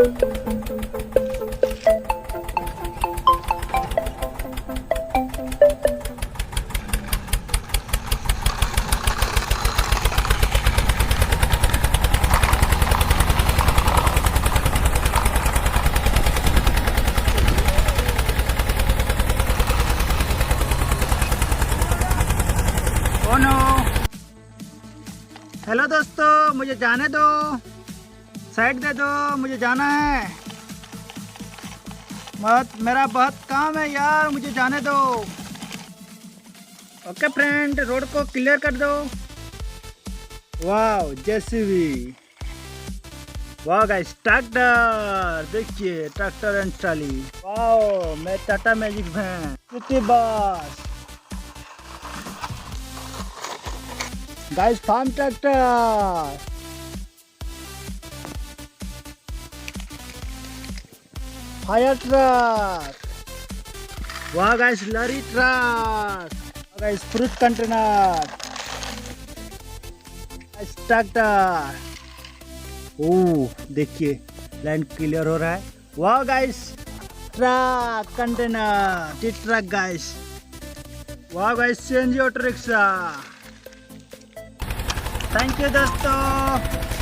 Hello दोस्तों, मुझे जाने दो, साइड दे दो, मुझे जाना है। मेरा बहुत काम है यार, मुझे जाने दो। ओके फ्रेंड, रोड को क्लियर कर दो। वाह जेसीबी, वाह गाइस ट्रैक्टर, देखिए ट्रैक्टर एंड ट्रॉली। वाह मैं Tata Magic van, city bus, guys farm tractor, fire truck, वाह guys lorry truck, guys fruit container, guys tractor. ओह देखिए लैंड क्लियर हो रहा है। वाह guys truck container, truck guys. वाह guys CNG auto rickshaw. Thank you दोस्तों।